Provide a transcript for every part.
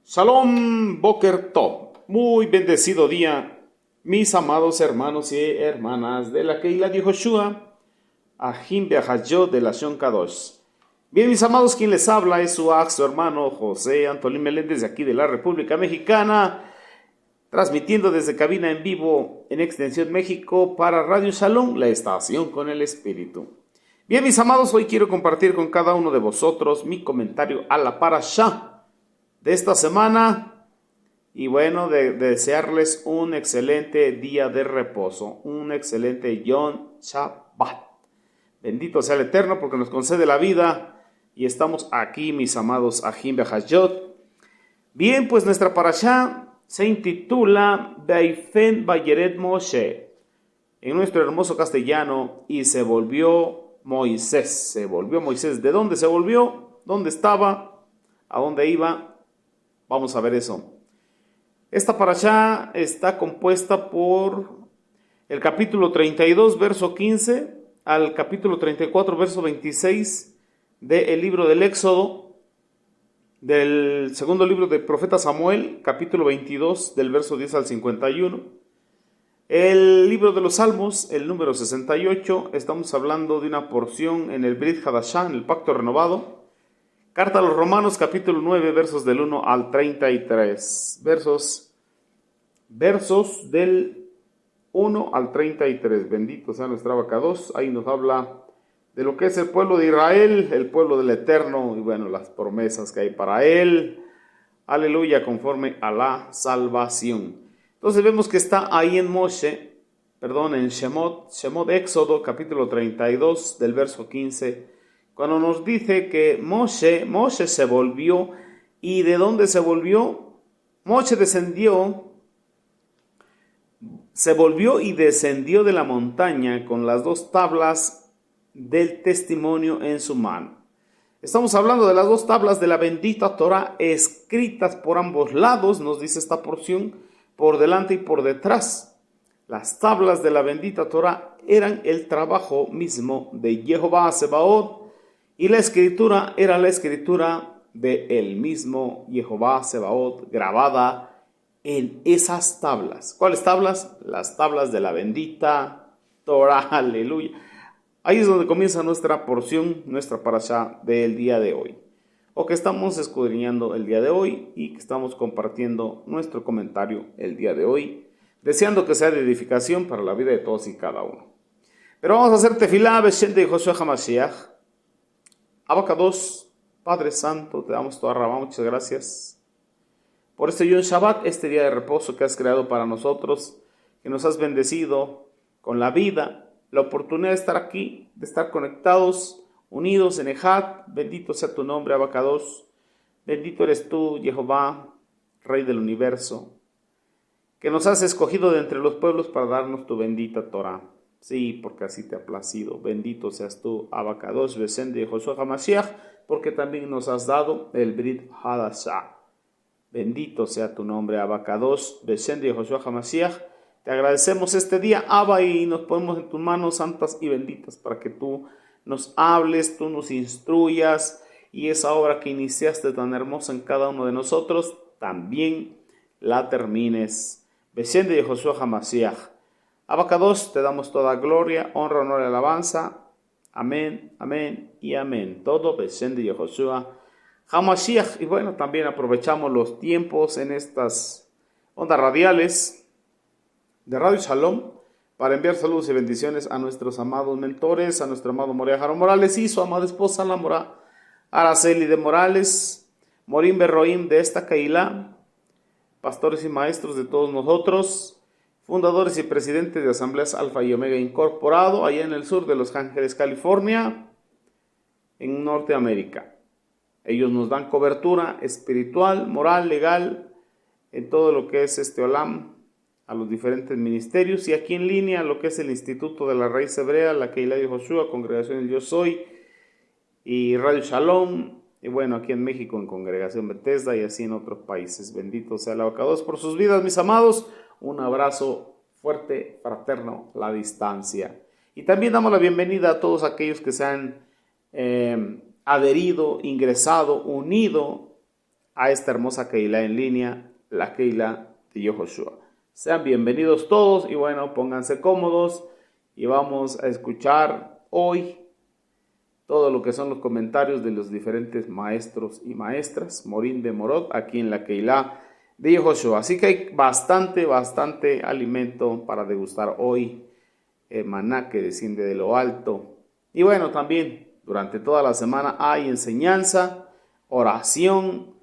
Shalom Boker Tov. Muy bendecido día, mis amados hermanos y hermanas de la Keilah de Yehoshua, Ahim Be'ahayot de la Shon Kadosh. Bien, mis amados, quien les habla es su hermano José Antolín Meléndez de aquí de la República Mexicana, transmitiendo desde cabina en vivo en Extensión México para Radio Shalom, la estación con el Espíritu. Bien, mis amados, hoy quiero compartir con cada uno de vosotros mi comentario a la Parashá de esta semana y bueno, de desearles un excelente día de reposo, un excelente Yom Shabbat. Bendito sea el Eterno porque nos concede la vida y estamos aquí, mis amados Ahim Be'ahayot. Bien, pues nuestra Parashá se intitula Veifen Vayered Moshe, en nuestro hermoso castellano, y se volvió Moisés. ¿De dónde se volvió? ¿Dónde estaba? ¿A dónde iba? Vamos a ver eso. Esta parashá está compuesta por el capítulo 32, verso 15, al capítulo 34, verso 26 del libro del Éxodo, del segundo libro del profeta Samuel, capítulo 22, del verso 10 al 51. El libro de los Salmos, el número 68, estamos hablando de una porción en el Brit Hadashah, en el pacto renovado. Carta a los Romanos, capítulo 9, versos del 1 al 33. Versos del 1 al 33. Bendito sea nuestra Abacados. Ahí nos habla de lo que es el pueblo de Israel, el pueblo del Eterno, y bueno, las promesas que hay para él. Aleluya, conforme a la salvación. Entonces vemos que está ahí en en Shemot Éxodo, capítulo 32, del verso 15, cuando nos dice que Moshe se volvió. ¿Y de dónde se volvió? Moshe se volvió y descendió de la montaña con las dos tablas del testimonio en su mano. Estamos hablando de las dos tablas de la bendita Torah escritas por ambos lados, nos dice esta porción, por delante y por detrás. Las tablas de la bendita Torah eran el trabajo mismo de Jehová Sebaot, y la escritura era la escritura de el mismo Jehová Sebaot, grabada en esas tablas. ¿Cuáles tablas? Las tablas de la bendita Torah, aleluya. Ahí es donde comienza nuestra porción, nuestra parashá del día de hoy, o que estamos escudriñando el día de hoy y que estamos compartiendo nuestro comentario el día de hoy, deseando que sea de edificación para la vida de todos y cada uno. Pero vamos a hacer tefilá Beshem de Yehoshua HaMashiach. Abacados, Padre Santo, te damos toda rabá, muchas gracias por este Yom Shabbat, este día de reposo que has creado para nosotros, que nos has bendecido con la vida, la oportunidad de estar aquí, de estar conectados, unidos en Ejad. Bendito sea tu nombre, Abacados. Bendito eres tú, Jehová, Rey del universo, que nos has escogido de entre los pueblos para darnos tu bendita Torah. Sí, porque así te ha placido. Bendito seas tú, Abacados, Beshem de Yehoshua HaMashiach, porque también nos has dado el Brit Hadashah. Bendito sea tu nombre, Abacados, Beshem de Yehoshua HaMashiach. Te agradecemos este día, Abba, y nos ponemos en tus manos santas y benditas para que tú nos hables, tú nos instruyas, y esa obra que iniciaste tan hermosa en cada uno de nosotros, también la termines. Beshem de Yehoshua HaMashiach. Abacados, te damos toda gloria, honra, honor y alabanza. Amén, amén y amén. Todo Beshem de Yehoshua HaMashiach. Y bueno, también aprovechamos los tiempos en estas ondas radiales de Radio Shalom para enviar saludos y bendiciones a nuestros amados mentores, a nuestro amado Moria Jaro Morales y su amada esposa, la Mora Araceli de Morales, Morim Berroim de esta Keilah, pastores y maestros de todos nosotros, fundadores y presidentes de Asambleas Alfa y Omega Incorporado, allá en el sur de Los Ángeles, California, en Norteamérica. Ellos nos dan cobertura espiritual, moral, legal, en todo lo que es este Olam, a los diferentes ministerios, y aquí en línea lo que es el Instituto de la Raíz Hebrea, la Keilah de Yehoshua, Congregación del Yo Soy, y Radio Shalom, y bueno, aquí en México en Congregación Bethesda, y así en otros países. Bendito sea el Abacados por sus vidas, mis amados. Un abrazo fuerte, fraterno, a la distancia. Y también damos la bienvenida a todos aquellos que se han adherido, ingresado, unido a esta hermosa Keilah en línea, la Keilah de Yehoshua. Sean bienvenidos todos y bueno, pónganse cómodos y vamos a escuchar hoy todo lo que son los comentarios de los diferentes maestros y maestras, Morín de Morot, aquí en la Keilah de Yehoshua. Así que hay bastante alimento para degustar hoy, maná que desciende de lo alto. Y bueno, también durante toda la semana hay enseñanza, oración,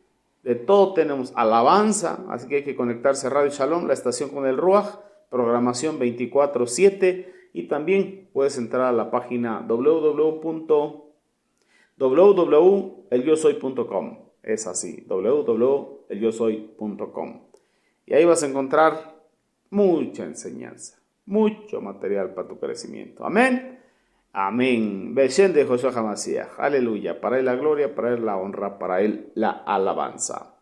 de todo tenemos, alabanza, así que hay que conectarse a Radio Shalom, la estación con el Ruach, programación 24/7, y también puedes entrar a la página www.elyosoy.com, es así, www.elyosoy.com, y ahí vas a encontrar mucha enseñanza, mucho material para tu crecimiento. Amén. Amén. Beshen de Josué Hamashiach. Aleluya. Para él la gloria, para él la honra, para él la alabanza.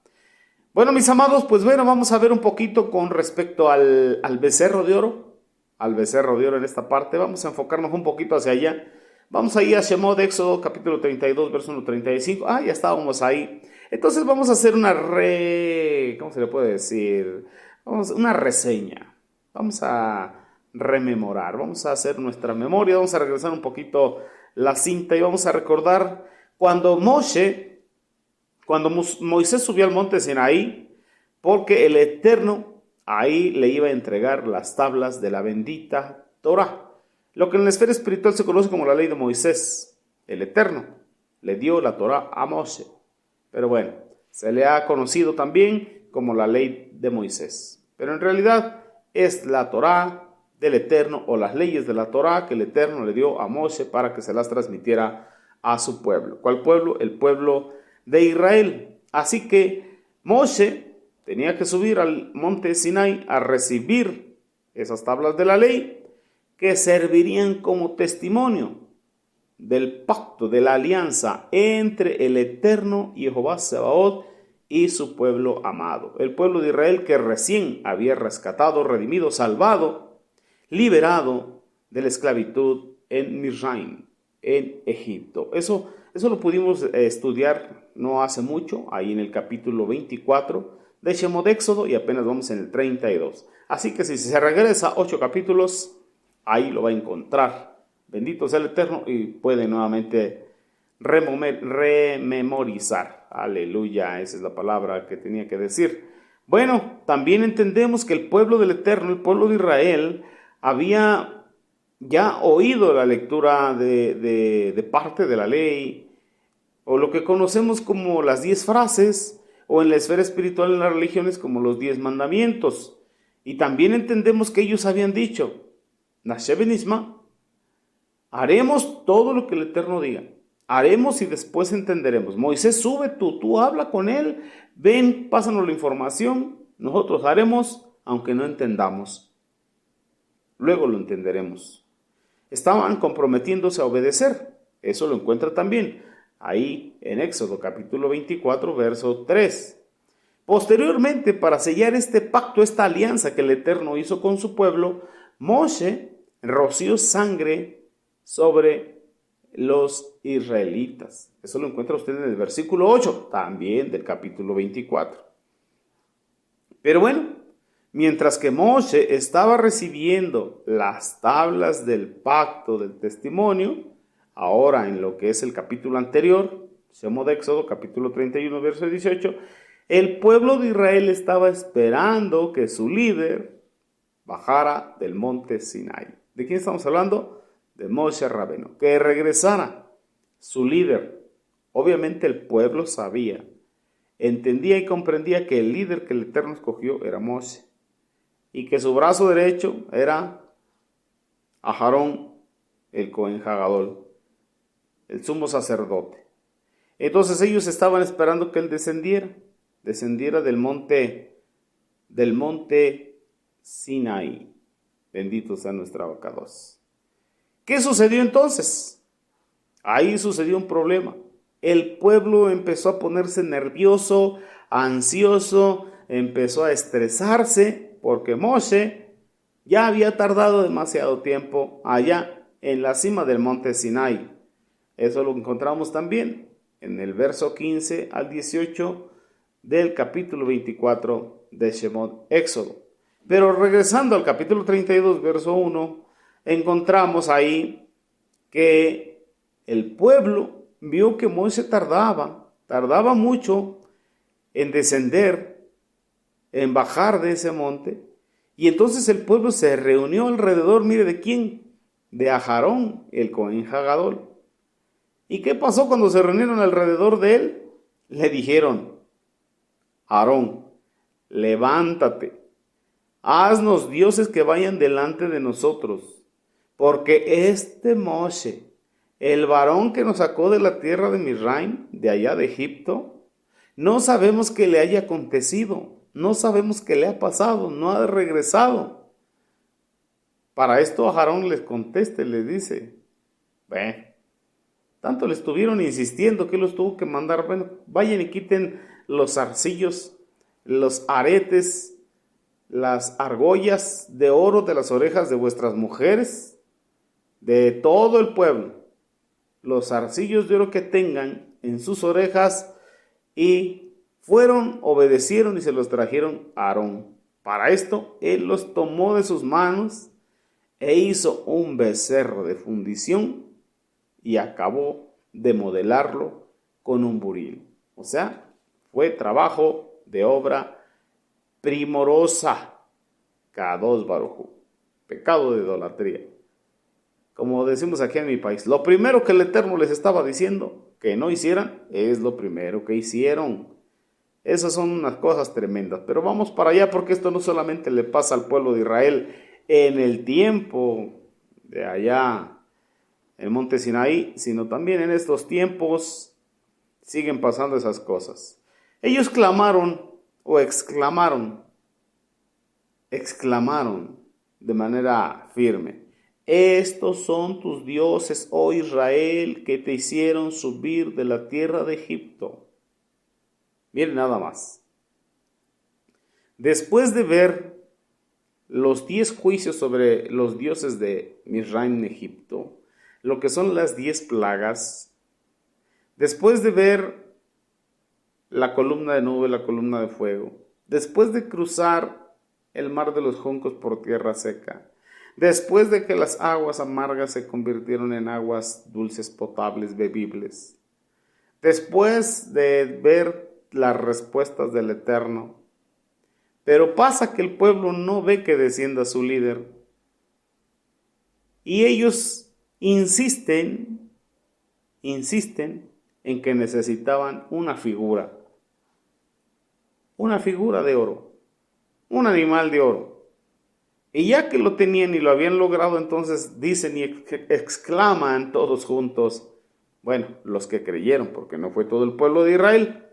Bueno, mis amados, pues bueno, vamos a ver un poquito con respecto al becerro de oro. Al becerro de oro en esta parte. Vamos a enfocarnos un poquito hacia allá. Vamos a ir a Shemot, Éxodo, capítulo 32, verso 1-35. Ya estábamos ahí. Entonces vamos a hacer ¿cómo se le puede decir? Una reseña. Vamos a rememorar, vamos a hacer nuestra memoria, vamos a regresar un poquito la cinta y vamos a recordar cuando Moisés subió al monte Sinaí, porque el Eterno ahí le iba a entregar las tablas de la bendita Torah, lo que en la esfera espiritual se conoce como la ley de Moisés. El Eterno le dio la Torah a Moisés, pero bueno, se le ha conocido también como la ley de Moisés, pero en realidad es la Torah del Eterno, o las leyes de la Torah que el Eterno le dio a Moisés para que se las transmitiera a su pueblo. ¿Cuál pueblo? El pueblo de Israel. Así que Moisés tenía que subir al monte Sinai a recibir esas tablas de la ley que servirían como testimonio del pacto, de la alianza entre el Eterno y Jehová Sebaot y su pueblo amado. El pueblo de Israel que recién había rescatado, redimido, salvado, liberado de la esclavitud en Misraim, en Egipto. Eso lo pudimos estudiar no hace mucho, ahí en el capítulo 24 de Shemot Éxodo, y apenas vamos en el 32. Así que si se regresa 8 capítulos, ahí lo va a encontrar. Bendito sea el Eterno, y puede nuevamente rememorizar. Aleluya, esa es la palabra que tenía que decir. Bueno, también entendemos que el pueblo del Eterno, el pueblo de Israel, había ya oído la lectura de parte de la ley, o lo que conocemos como las 10 frases, o en la esfera espiritual en las religiones como los 10 mandamientos. Y también entendemos que ellos habían dicho, Nashe Benisma, haremos todo lo que el Eterno diga, haremos y después entenderemos. Moisés, sube tú habla con él, ven, pásanos la información, nosotros haremos aunque no entendamos. Luego lo entenderemos. Estaban comprometiéndose a obedecer. Eso lo encuentra también ahí en Éxodo capítulo 24, verso 3. Posteriormente, para sellar este pacto, esta alianza que el Eterno hizo con su pueblo, Moshe roció sangre sobre los israelitas. Eso lo encuentra usted en el versículo 8, también del capítulo 24. Pero bueno, mientras que Moshe estaba recibiendo las tablas del pacto del testimonio, ahora en lo que es el capítulo anterior, Shemot Éxodo, capítulo 31, verso 18, el pueblo de Israel estaba esperando que su líder bajara del monte Sinai. ¿De quién estamos hablando? De Moshe Rabbeinu, que regresara su líder. Obviamente el pueblo sabía, entendía y comprendía que el líder que el Eterno escogió era Moshe, y que su brazo derecho era Aharón, el Cohen Hagadol, el sumo sacerdote. Entonces ellos estaban esperando que él descendiera del monte Sinai. Bendito sea nuestro Abacados. ¿Qué sucedió entonces? Ahí sucedió un problema. El pueblo empezó a ponerse nervioso, ansioso, empezó a estresarse, porque Moshe ya había tardado demasiado tiempo allá en la cima del monte Sinai. Eso lo encontramos también en el verso 15 al 18 del capítulo 24 de Shemot, Éxodo. Pero regresando al capítulo 32, verso 1, encontramos ahí que el pueblo vio que Moisés tardaba mucho en descender, en bajar de ese monte, y entonces el pueblo se reunió alrededor, mire, ¿de quién? De Aarón, el Cohen Hagadol. ¿Y qué pasó cuando se reunieron alrededor de él? Le dijeron: Aarón, levántate, haznos dioses que vayan delante de nosotros, porque este Moshe, el varón que nos sacó de la tierra de Misraim, de allá de Egipto, no sabemos qué le haya acontecido, no sabemos qué le ha pasado, no ha regresado. Para esto Aarón les contesta y les dice: tanto le estuvieron insistiendo que los tuvo que mandar, bueno, vayan y quiten los zarcillos, los aretes, las argollas de oro de las orejas de vuestras mujeres, de todo el pueblo, los zarcillos de oro que tengan en sus orejas, y fueron, obedecieron y se los trajeron a Aarón. Para esto, él los tomó de sus manos e hizo un becerro de fundición y acabó de modelarlo con un buril. O sea, fue trabajo de obra primorosa. Kadosh Baruj Hu. Pecado de idolatría. Como decimos aquí en mi país, lo primero que el Eterno les estaba diciendo que no hicieran es lo primero que hicieron. Esas son unas cosas tremendas. Pero vamos para allá, porque esto no solamente le pasa al pueblo de Israel en el tiempo de allá el monte Sinaí, sino también en estos tiempos siguen pasando esas cosas. Ellos exclamaron de manera firme: estos son tus dioses, oh Israel, que te hicieron subir de la tierra de Egipto. Miren nada más. Después de ver los 10 juicios sobre los dioses de Misraim en Egipto, lo que son las 10 plagas, después de ver la columna de nube, la columna de fuego, después de cruzar el mar de los juncos por tierra seca, después de que las aguas amargas se convirtieron en aguas dulces, potables, bebibles, después de ver las respuestas del Eterno, pero pasa que el pueblo no ve que descienda su líder, y ellos insisten en que necesitaban una figura de oro, un animal de oro. Y ya que lo tenían y lo habían logrado, entonces dicen y exclaman todos juntos, bueno, los que creyeron, porque no fue todo el pueblo de Israel,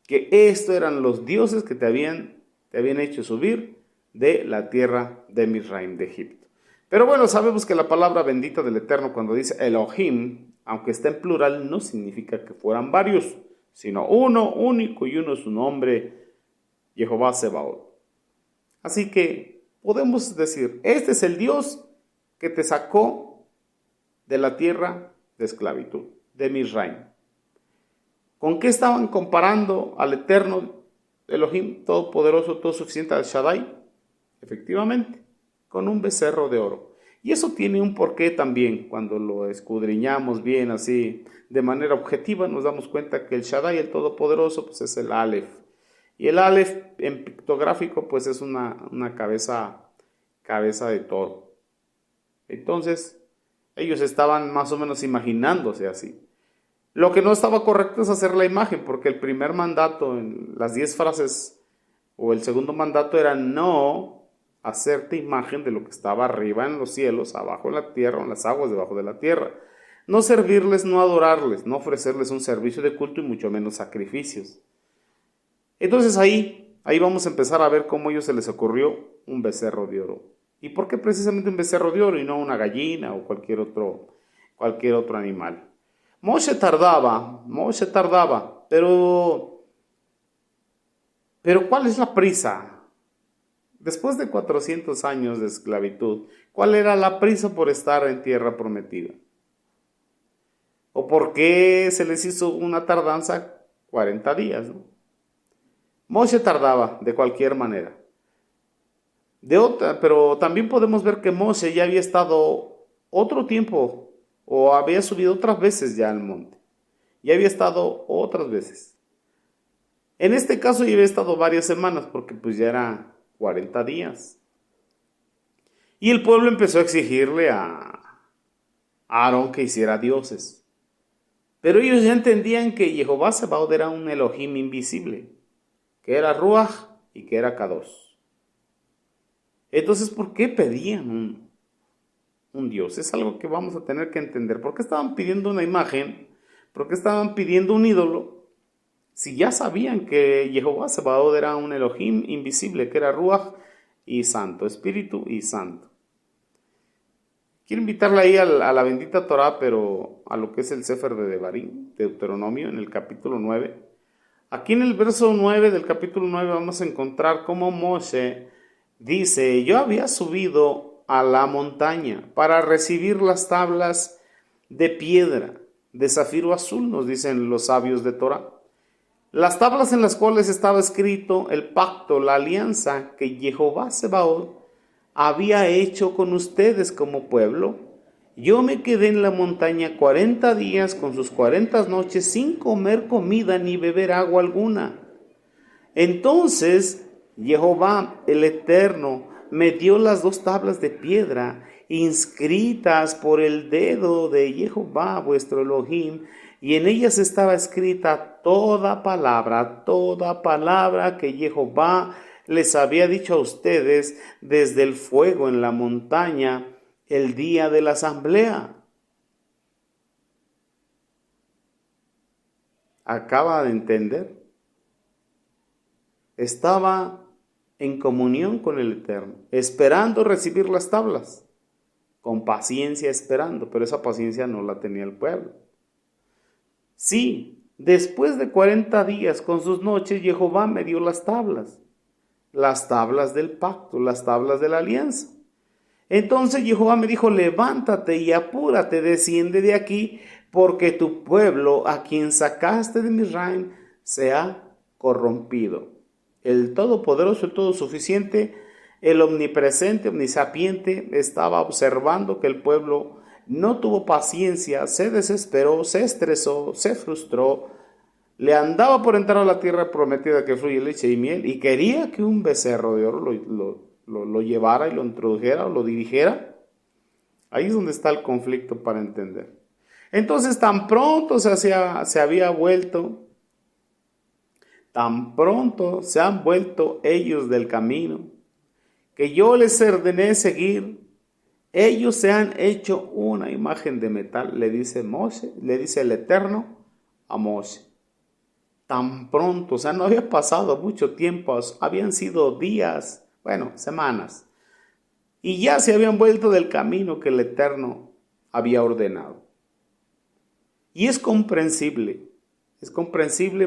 que estos eran los dioses que te habían hecho subir de la tierra de Misraim, de Egipto. Pero bueno, sabemos que la palabra bendita del Eterno, cuando dice Elohim, aunque está en plural, no significa que fueran varios, sino uno, único, y uno es su nombre, Jehová Sebaot. Así que podemos decir, este es el Dios que te sacó de la tierra de esclavitud, de Misraim. ¿Con qué estaban comparando al Eterno Elohim, todopoderoso, todo suficiente, al Shaddai? Efectivamente, con un becerro de oro. Y eso tiene un porqué también. Cuando lo escudriñamos bien así, de manera objetiva, nos damos cuenta que el Shaddai, el Todopoderoso, pues es el Aleph. Y el Aleph en pictográfico, pues es una cabeza de toro. Entonces, ellos estaban más o menos imaginándose así. Lo que no estaba correcto es hacer la imagen, porque el primer mandato en las 10 frases, o el segundo mandato, era no hacerte imagen de lo que estaba arriba en los cielos, abajo en la tierra o en las aguas debajo de la tierra. No servirles, no adorarles, no ofrecerles un servicio de culto y mucho menos sacrificios. Entonces ahí vamos a empezar a ver cómo a ellos se les ocurrió un becerro de oro. ¿Y por qué precisamente un becerro de oro y no una gallina o cualquier otro animal? Moshe tardaba, pero ¿cuál es la prisa? Después de 400 años de esclavitud, ¿cuál era la prisa por estar en tierra prometida? ¿O por qué se les hizo una tardanza 40 días? ¿No? Moshe tardaba de cualquier manera. Pero también podemos ver que Moshe ya había estado otro tiempo o había subido otras veces ya al monte. Ya había estado otras veces. En este caso ya había estado varias semanas porque pues ya era 40 días. Y el pueblo empezó a exigirle a Aarón que hiciera dioses. Pero ellos ya entendían que Jehová Sebaot era un Elohim invisible, que era Ruach y que era Kadosh. Entonces, ¿por qué pedían un Dios? Es algo que vamos a tener que entender. ¿Por qué estaban pidiendo una imagen? ¿Por qué estaban pidiendo un ídolo? Si ya sabían que Jehová Sebaot era un Elohim invisible, que era Ruach y Santo, Espíritu y Santo. Quiero invitarle ahí a la bendita Torah, pero a lo que es el Sefer de Devarim, Deuteronomio, en el capítulo 9. Aquí en el verso 9 del capítulo 9 vamos a encontrar cómo Moshe dice: yo había subido a la montaña para recibir las tablas de piedra, de zafiro azul, nos dicen los sabios de Torah. Las tablas en las cuales estaba escrito el pacto, la alianza que Jehová Sebaot había hecho con ustedes como pueblo. Yo me quedé en la montaña 40 días con sus 40 noches sin comer comida ni beber agua alguna. Entonces Jehová el Eterno me dio las 2 tablas de piedra inscritas por el dedo de Jehová vuestro Elohim, y en ellas estaba escrita toda palabra que Jehová les había dicho a ustedes desde el fuego en la montaña el día de la asamblea. Acaba de entender. Estaba en comunión con el Eterno, esperando recibir las tablas, con paciencia esperando, pero esa paciencia no la tenía el pueblo. Sí, después de 40 días con sus noches, Jehová me dio las tablas del pacto, las tablas de la alianza. Entonces Jehová me dijo: levántate y apúrate, desciende de aquí, porque tu pueblo, a quien sacaste de Misraim, se ha corrompido. El Todopoderoso, el Todosuficiente, el Omnipresente, Omnisapiente, estaba observando que el pueblo no tuvo paciencia, se desesperó, se estresó, se frustró, le andaba por entrar a la tierra prometida que fluye leche y miel, y quería que un becerro de oro lo llevara y lo introdujera o lo dirigiera. Ahí es donde está el conflicto para entender. Entonces tan pronto se han vuelto ellos del camino que yo les ordené seguir, ellos se han hecho una imagen de metal, le dice el Eterno a Moshe. Tan pronto, o sea, no había pasado mucho tiempo, habían sido días, semanas, y ya se habían vuelto del camino que el Eterno había ordenado. Y es comprensible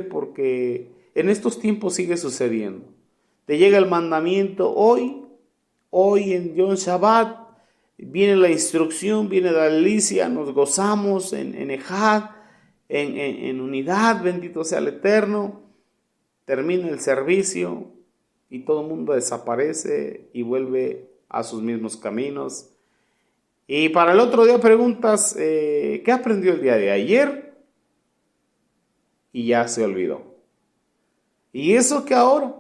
porque en estos tiempos sigue sucediendo. Te llega el mandamiento hoy en Yom Shabbat, viene la instrucción, viene la delicia, nos gozamos en Ejad, en unidad, bendito sea el Eterno. Termina el servicio y todo el mundo desaparece y vuelve a sus mismos caminos. Y para el otro día preguntas, ¿qué aprendió el día de ayer? Y ya se olvidó. Y eso que ahora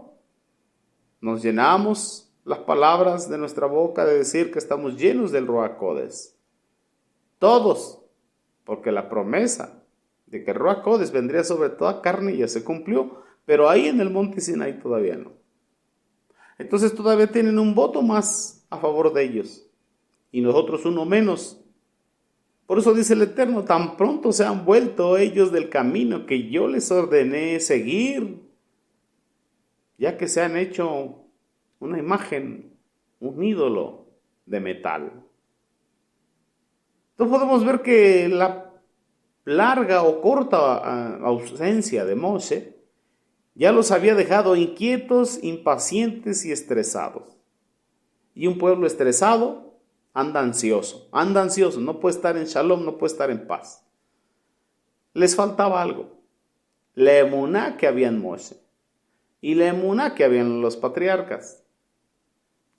nos llenamos las palabras de nuestra boca de decir que estamos llenos del Ruach Kodesh. Todos, porque la promesa de que el Ruach Kodesh vendría sobre toda carne ya se cumplió, pero ahí en el monte Sinai todavía no. Entonces todavía tienen un voto más a favor de ellos y nosotros uno menos. Por eso dice el Eterno: tan pronto se han vuelto ellos del camino que yo les ordené seguir, ya que se han hecho una imagen, un ídolo de metal. Entonces podemos ver que la larga o corta ausencia de Moshe ya los había dejado inquietos, impacientes y estresados. Y un pueblo estresado anda ansioso, no puede estar en shalom, no puede estar en paz. Les faltaba algo, la emuná que había en Moshe. y la emuná que habían los patriarcas,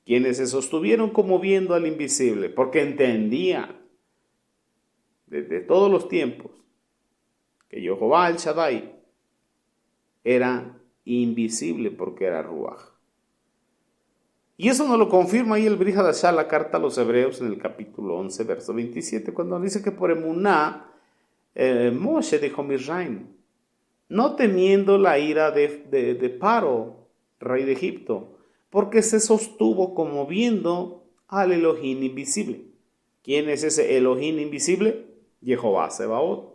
quienes se sostuvieron como viendo al invisible, porque entendían desde todos los tiempos que Jehová el Shaddai era invisible porque era Ruach. Y eso nos lo confirma ahí el Brit Hadashah, la carta a los Hebreos en el capítulo 11, verso 27, cuando dice que por emuná Moshe dejó Misraim, no temiendo la ira de Paro, rey de Egipto, porque se sostuvo como viendo al Elohim invisible. ¿Quién es ese Elohim invisible? Jehová Sebaot.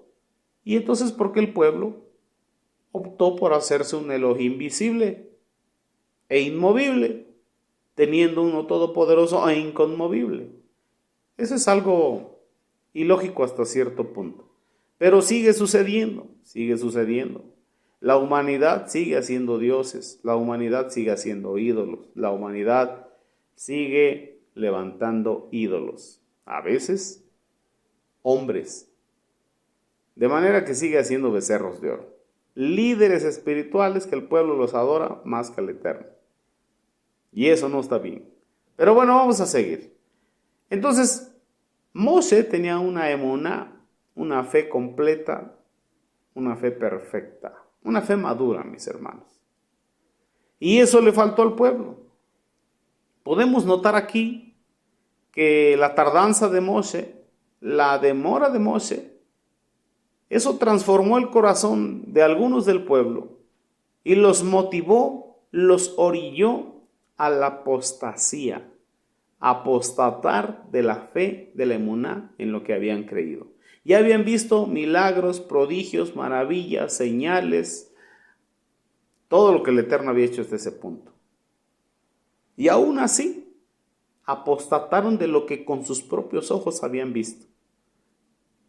Y entonces, ¿por qué el pueblo optó por hacerse un Elohim visible e inmovible, teniendo uno todopoderoso e inconmovible? Eso es algo ilógico hasta cierto punto. Pero sigue sucediendo. La humanidad sigue haciendo dioses, la humanidad sigue haciendo ídolos, la humanidad sigue levantando ídolos. A veces, hombres. De manera que sigue haciendo becerros de oro. Líderes espirituales que el pueblo los adora más que al Eterno. Y eso no está bien. Pero bueno, vamos a seguir. Entonces, Moshe tenía una emuná, una fe completa, una fe perfecta, una fe madura, mis hermanos. Y eso le faltó al pueblo. Podemos notar aquí que la tardanza de Moshe, la demora de Moshe, eso transformó el corazón de algunos del pueblo y los motivó, los orilló a la apostasía, apostatar de la fe, de la emuná en lo que habían creído. Ya habían visto milagros, prodigios, maravillas, señales, todo lo que el Eterno había hecho hasta ese punto. Y aún así, apostataron de lo que con sus propios ojos habían visto.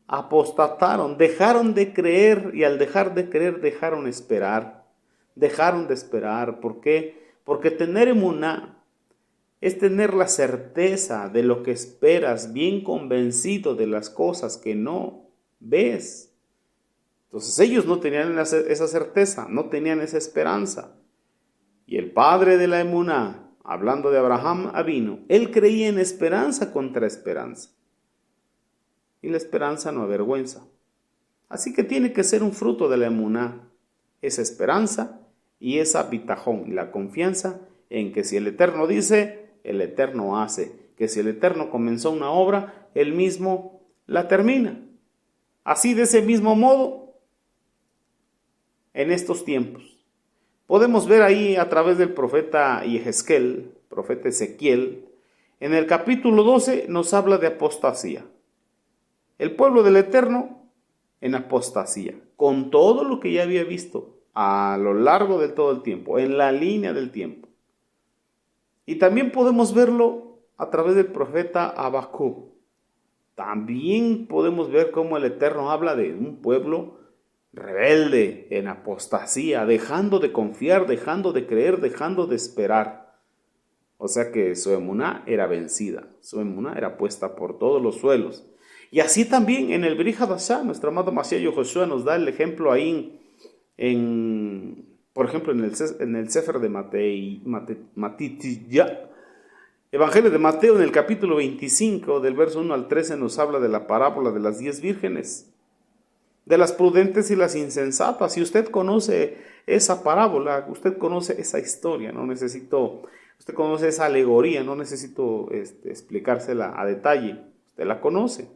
Apostataron, dejaron de creer, y al dejar de creer dejaron de esperar. ¿Por qué? Porque tener emuná es tener la certeza de lo que esperas, bien convencido de las cosas que no ves. Entonces ellos no tenían esa certeza, no tenían esa esperanza. Y el padre de la emuná, hablando de Abraham Avinu, él creía en esperanza contra esperanza. Y la esperanza no avergüenza. Así que tiene que ser un fruto de la emuná, esa esperanza y esa bitajón, la confianza en que si el Eterno dice, el Eterno hace, que si el Eterno comenzó una obra, Él mismo la termina. Así, de ese mismo modo, en estos tiempos, podemos ver ahí a través del profeta profeta Ezequiel, en el capítulo 12 nos habla de apostasía. El pueblo del Eterno en apostasía, con todo lo que ya había visto a lo largo de todo el tiempo, en la línea del tiempo. Y también podemos verlo a través del profeta Habacuc. También podemos ver cómo el Eterno habla de un pueblo rebelde, en apostasía, dejando de confiar, dejando de creer, dejando de esperar. O sea que su emuná era vencida, su emuná era puesta por todos los suelos. Y así también en el Brit Hadashah, nuestro amado Mashiach Yoshua nos da el ejemplo ahí por ejemplo, en el Sefer de Matitya, Evangelio de Mateo, en el capítulo 25, del verso 1 al 13, nos habla de la parábola de las 10 vírgenes, de las prudentes y las insensatas. Si usted conoce esa parábola, usted conoce esa historia, usted conoce esa alegoría, no necesito explicársela a detalle, usted la conoce.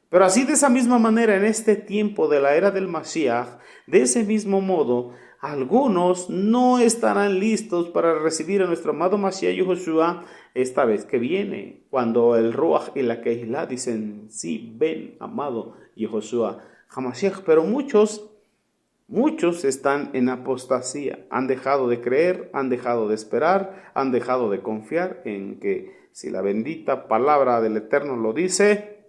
Pero así, de esa misma manera, en este tiempo de la era del Mashiach, de ese mismo modo, algunos no estarán listos para recibir a nuestro amado Mashiach Yoshua esta vez que viene, cuando el Ruach y la Kehilá dicen, sí, ven, amado Yoshua HaMashiach. Pero muchos están en apostasía, han dejado de creer, han dejado de esperar, han dejado de confiar en que si la bendita palabra del Eterno lo dice,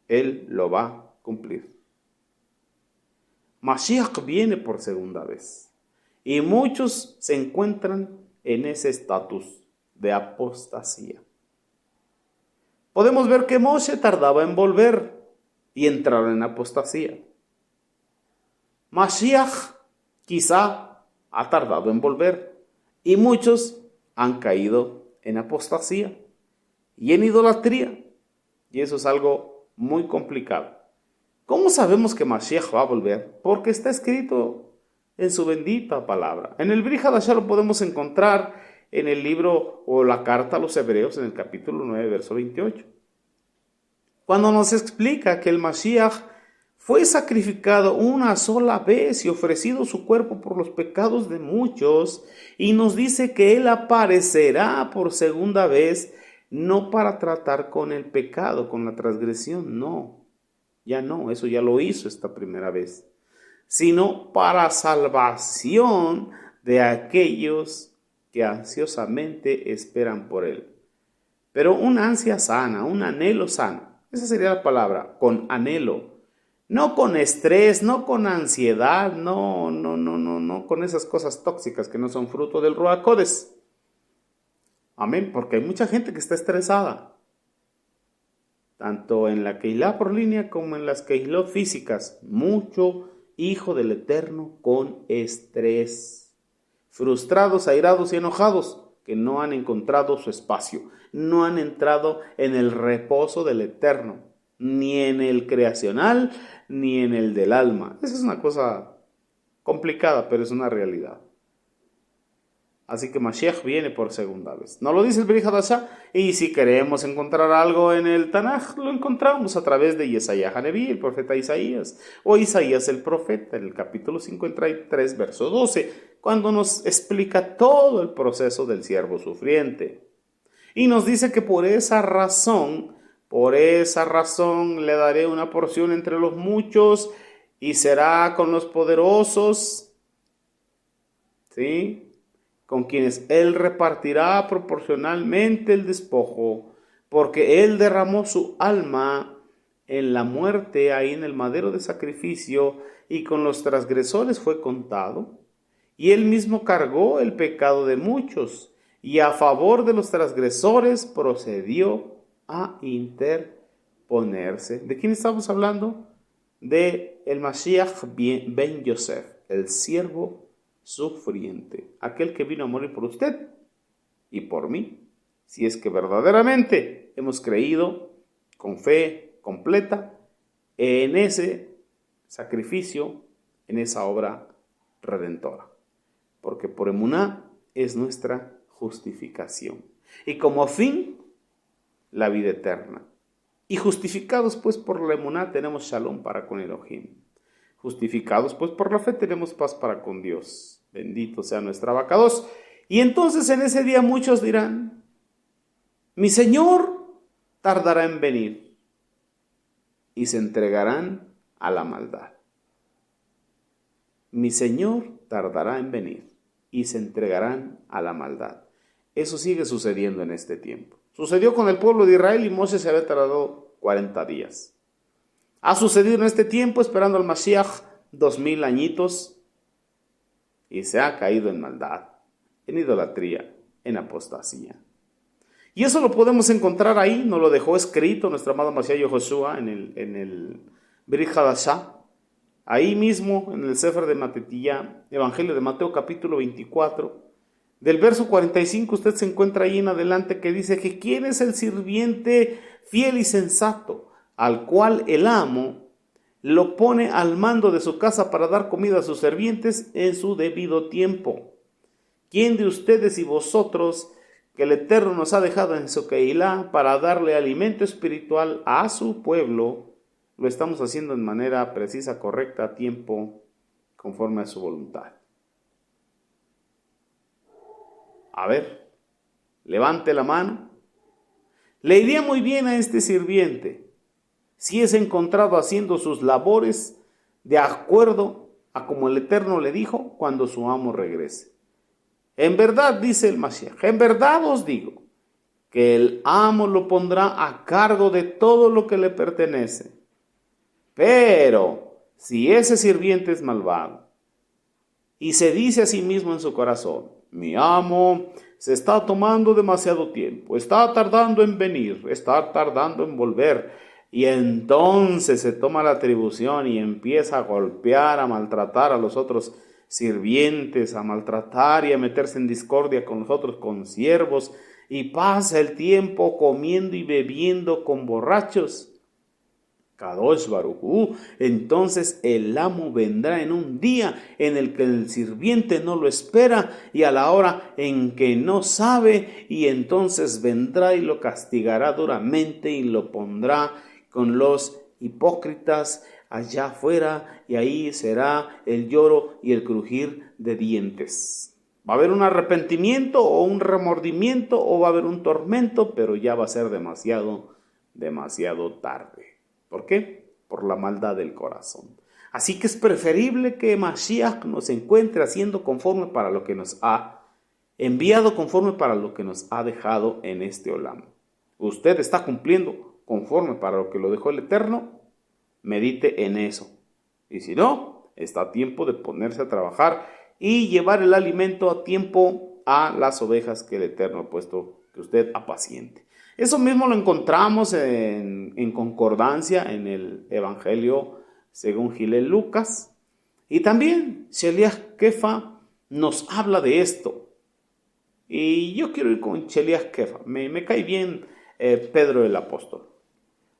Él lo va a cumplir. Mashiach viene por segunda vez y muchos se encuentran en ese estatus de apostasía. Podemos ver que Moshe tardaba en volver y entrar en apostasía. Mashiach quizá ha tardado en volver y muchos han caído en apostasía y en idolatría. Y eso es algo muy complicado. ¿Cómo sabemos que Mashiach va a volver? Porque está escrito en su bendita palabra. En el Brit Hadashah lo podemos encontrar en el libro o la carta a los Hebreos en el capítulo 9, verso 28. Cuando nos explica que el Mashiach fue sacrificado una sola vez y ofrecido su cuerpo por los pecados de muchos, y nos dice que Él aparecerá por segunda vez, no para tratar con el pecado, con la transgresión, no, ya no, eso ya lo hizo esta primera vez, sino para salvación de aquellos que ansiosamente esperan por Él. Pero una ansia sana, un anhelo sano, esa sería la palabra, con anhelo. No con estrés, no con ansiedad, no con esas cosas tóxicas que no son fruto del Ruach HaKodesh. Amén, porque hay mucha gente que está estresada, tanto en la Keilah por línea como en las Keilot físicas. Mucho hijo del Eterno con estrés, frustrados, airados y enojados, que no han encontrado su espacio, no han entrado en el reposo del Eterno, ni en el creacional, ni en el del alma. Esa es una cosa complicada, pero es una realidad. Así que Mashiach viene por segunda vez. No lo dice el Brit Hadashah, y si queremos encontrar algo en el Tanaj, lo encontramos a través de Yesaya Haneví, el profeta Isaías, o Isaías el profeta, en el capítulo 53, verso 12, cuando nos explica todo el proceso del siervo sufriente. Y nos dice que por esa razón le daré una porción entre los muchos y será con los poderosos, ¿sí?, con quienes Él repartirá proporcionalmente el despojo, porque Él derramó su alma en la muerte, ahí en el madero de sacrificio, y con los transgresores fue contado, y Él mismo cargó el pecado de muchos, y a favor de los transgresores procedió a interponerse. ¿De quién estamos hablando? De el Mashiach ben Yosef, el siervo sufriente, aquel que vino a morir por usted y por mí, si es que verdaderamente hemos creído con fe completa en ese sacrificio, en esa obra redentora, porque por emuná es nuestra justificación, y como fin la vida eterna. Y justificados pues por la emuná tenemos shalom para con Elohim. Justificados pues por la fe tenemos paz para con Dios. Bendito sea nuestra abacados. Y entonces en ese día muchos dirán: mi Señor tardará en venir, y se entregarán a la maldad. Mi Señor tardará en venir, y se entregarán a la maldad. Eso sigue sucediendo en este tiempo. Sucedió con el pueblo de Israel y Moshe se había tardado 40 días. Ha sucedido en este tiempo esperando al Mashiach 2000 añitos y se ha caído en maldad, en idolatría, en apostasía. Y eso lo podemos encontrar ahí, nos lo dejó escrito nuestro amado Mashiach Yoshua en el Brit Hadashah, ahí mismo en el Sefer de Matetilla, Evangelio de Mateo capítulo 24, del verso 45 usted se encuentra ahí en adelante que dice que ¿quién es el sirviente fiel y sensato al cual el amo lo pone al mando de su casa para dar comida a sus sirvientes en su debido tiempo? ¿Quién de ustedes y vosotros que el Eterno nos ha dejado en su Keilah para darle alimento espiritual a su pueblo, lo estamos haciendo en manera precisa, correcta, a tiempo, conforme a su voluntad? A ver, levante la mano. Le iría muy bien a este sirviente si es encontrado haciendo sus labores de acuerdo a como el Eterno le dijo cuando su amo regrese. En verdad, dice el Mashiach, en verdad os digo que el amo lo pondrá a cargo de todo lo que le pertenece. Pero si ese sirviente es malvado y se dice a sí mismo en su corazón: mi amo se está tomando demasiado tiempo, está tardando en venir, está tardando en volver, y entonces se toma la atribución y empieza a golpear, a maltratar a los otros sirvientes, a maltratar y a meterse en discordia con los otros consiervos, y pasa el tiempo comiendo y bebiendo con borrachos. Kadosh Baruj Hu, entonces el amo vendrá en un día en el que el sirviente no lo espera y a la hora en que no sabe, y entonces vendrá y lo castigará duramente y lo pondrá con los hipócritas allá afuera, y ahí será el lloro y el crujir de dientes. Va a haber un arrepentimiento o un remordimiento, o va a haber un tormento, pero ya va a ser demasiado tarde. ¿Por qué? Por la maldad del corazón. Así que es preferible que Mashiach nos encuentre haciendo conforme para lo que nos ha enviado, conforme para lo que nos ha dejado en este olam. ¿Usted está cumpliendo conforme para lo que lo dejó el Eterno? Medite en eso. Y si no, está a tiempo de ponerse a trabajar y llevar el alimento a tiempo a las ovejas que el Eterno ha puesto que usted apaciente. Eso mismo lo encontramos en concordancia en el Evangelio según Hillel Lucas. Y también Sheliach Kefa nos habla de esto. Y yo quiero ir con Sheliach Kefa. Me cae bien Pedro el apóstol.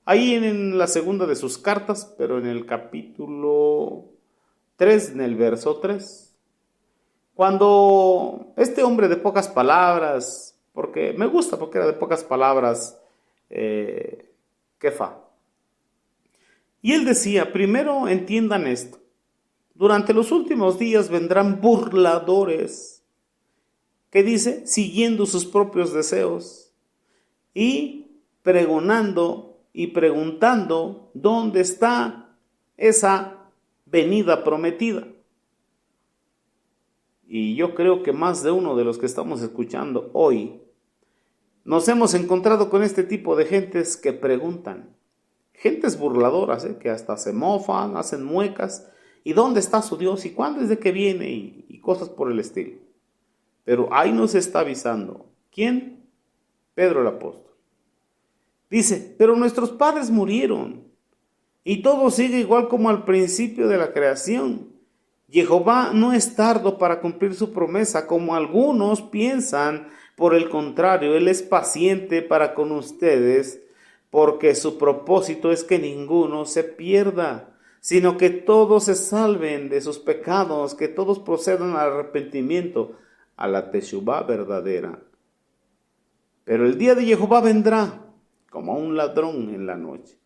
Ahí en la segunda de sus cartas, pero en el capítulo 3, en el verso 3. Cuando este hombre de pocas palabras, porque me gusta porque era de pocas palabras, Kefa. Y él decía, primero entiendan esto, durante los últimos días vendrán burladores, que dice, siguiendo sus propios deseos, y pregonando y preguntando dónde está esa venida prometida. Y yo creo que más de uno de los que estamos escuchando hoy nos hemos encontrado con este tipo de gentes que preguntan. Gentes burladoras, que hasta se mofan, hacen muecas. ¿Y dónde está su Dios? ¿Y cuándo es de que viene? Y cosas por el estilo. Pero ahí nos está avisando. ¿Quién? Pedro el apóstol. Dice, pero nuestros padres murieron. Y todo sigue igual como al principio de la creación. Jehová no es tardo para cumplir su promesa, como algunos piensan. Por el contrario, Él es paciente para con ustedes, porque su propósito es que ninguno se pierda, sino que todos se salven de sus pecados, que todos procedan al arrepentimiento, a la teshuvá verdadera. Pero el día de Jehová vendrá como un ladrón en la noche.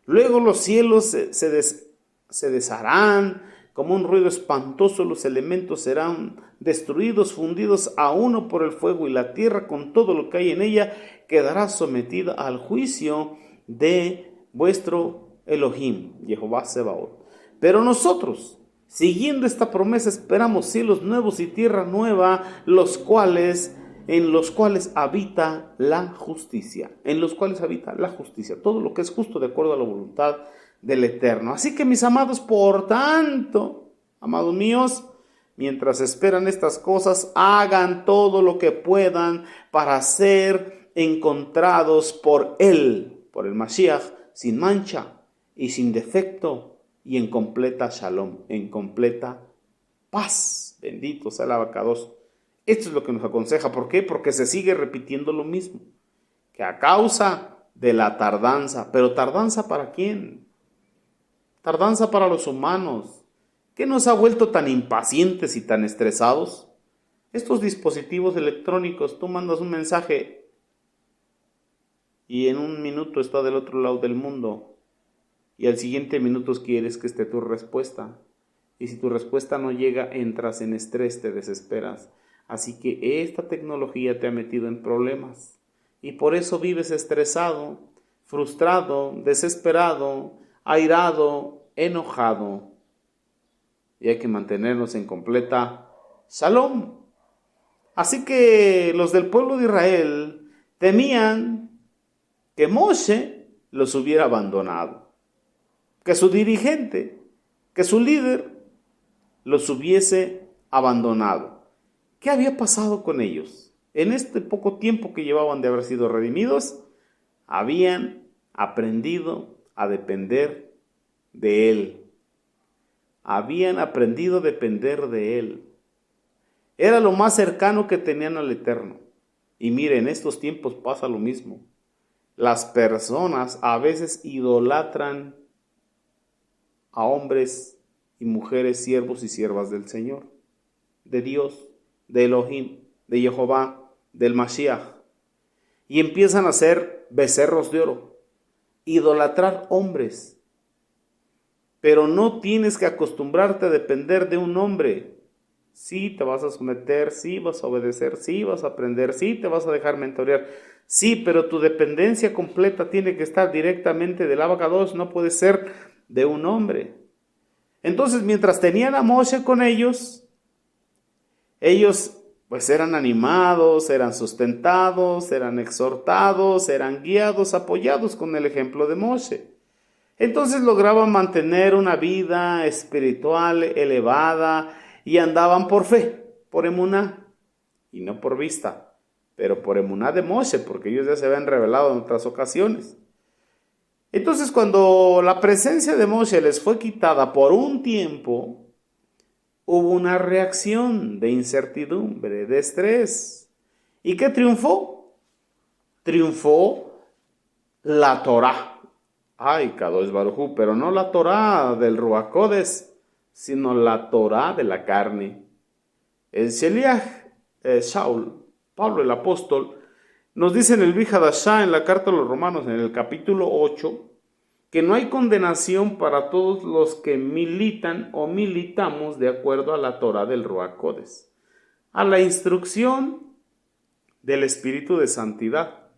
Luego los cielos se desharán, como un ruido espantoso, los elementos serán destruidos, fundidos a uno por el fuego, y la tierra con todo lo que hay en ella quedará sometida al juicio de vuestro Elohim, Jehová Sebaot. Pero nosotros, siguiendo esta promesa, esperamos cielos nuevos y tierra nueva, en los cuales habita la justicia, todo lo que es justo de acuerdo a la voluntad del Eterno. Así que mis amados, por tanto, amados míos, mientras esperan estas cosas, hagan todo lo que puedan para ser encontrados por Él, por el Mashiach, sin mancha y sin defecto, y en completa shalom, en completa paz. Bendito sea el Abacados. Esto es lo que nos aconseja. ¿Por qué? Porque se sigue repitiendo lo mismo, que a causa de la tardanza. ¿Pero tardanza para quién? Tardanza para los humanos. ¿Qué nos ha vuelto tan impacientes y tan estresados? Estos dispositivos electrónicos, tú mandas un mensaje y en un minuto está del otro lado del mundo, y al siguiente minuto quieres que esté tu respuesta. Y si tu respuesta no llega, entras en estrés, te desesperas. Así que esta tecnología te ha metido en problemas. Y por eso vives estresado, frustrado, desesperado, airado, enojado. Y hay que mantenernos en completa shalom. Así que los del pueblo de Israel temían que Moshe los hubiera abandonado, que su dirigente, que su líder los hubiese abandonado. ¿Qué había pasado con ellos? En este poco tiempo que llevaban de haber sido redimidos, habían aprendido a depender de Él. habían aprendido a depender de Él. Era lo más cercano que tenían al Eterno. Y mire, en estos tiempos pasa lo mismo. Las personas a veces idolatran a hombres y mujeres, siervos y siervas del Señor, de Dios, de Elohim, de Jehová, del Mashiach. Y empiezan a hacer becerros de oro, idolatrar hombres. Pero no tienes que acostumbrarte a depender de un hombre. Sí te vas a someter, sí vas a obedecer, sí vas a aprender, sí te vas a dejar mentorear. Sí, pero tu dependencia completa tiene que estar directamente del Abacadosh, no puede ser de un hombre. Entonces, mientras tenían a Moshe con ellos pues eran animados, eran sustentados, eran exhortados, eran guiados, apoyados con el ejemplo de Moshe. Entonces lograban mantener una vida espiritual elevada y andaban por fe, por emuná, y no por vista, pero por emuná de Moshe, porque ellos ya se habían revelado en otras ocasiones. Entonces, cuando la presencia de Moshe les fue quitada por un tiempo, hubo una reacción de incertidumbre, de estrés. ¿Y qué triunfó? Triunfó la Torá. Ay, Kadosh Baruj Hu, pero no la Torá del Ruach Kodesh, sino la Torá de la carne. El Sheliach Shaul, Pablo el apóstol, nos dice en el Vihadashá, en la carta a los Romanos, en el capítulo 8, que no hay condenación para todos los que militan o militamos de acuerdo a la Torá del Ruach Kodesh, a la instrucción del Espíritu de Santidad.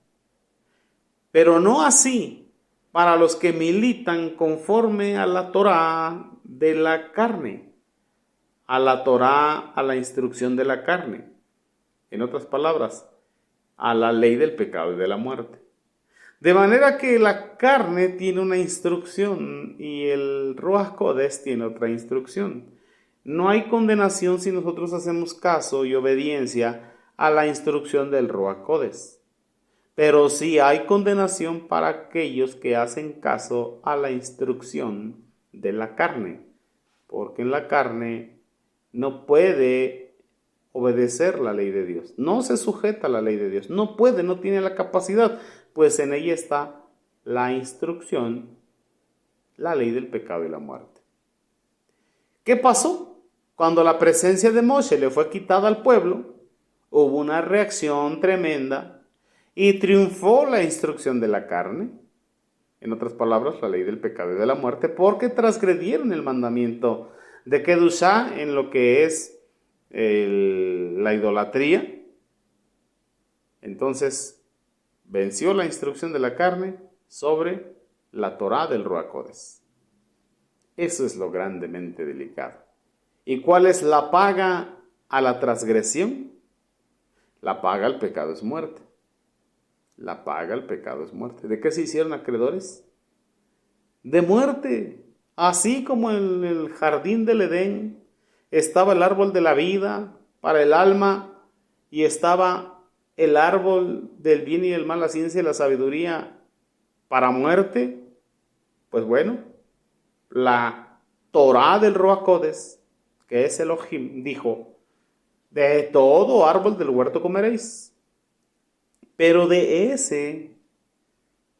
Pero no así para los que militan conforme a la Torá de la carne, a la Torá, a la instrucción de la carne. En otras palabras, a la ley del pecado y de la muerte. De manera que la carne tiene una instrucción y el Ruach Kodesh tiene otra instrucción. No hay condenación si nosotros hacemos caso y obediencia a la instrucción del Ruach Kodesh. Pero sí hay condenación para aquellos que hacen caso a la instrucción de la carne. Porque en la carne no puede obedecer la ley de Dios. No se sujeta a la ley de Dios. No puede, no tiene la capacidad. Pues en ella está la instrucción, la ley del pecado y la muerte. ¿Qué pasó? Cuando la presencia de Moshe le fue quitada al pueblo, hubo una reacción tremenda y triunfó la instrucción de la carne. En otras palabras, la ley del pecado y de la muerte, porque transgredieron el mandamiento de Kedushá en lo que es la idolatría. Entonces, venció la instrucción de la carne sobre la Torá del Ruach Kodesh. Eso es lo grandemente delicado. ¿Y cuál es la paga a la transgresión? La paga al pecado es muerte. La paga al pecado es muerte. ¿De qué se hicieron acreedores? De muerte. Así como en el jardín del Edén estaba el árbol de la vida para el alma y estaba el árbol del bien y del mal, la ciencia y la sabiduría para muerte, pues bueno, la Torá del Ruach Kodesh, que es Elohim, dijo, de todo árbol del huerto comeréis, pero de ese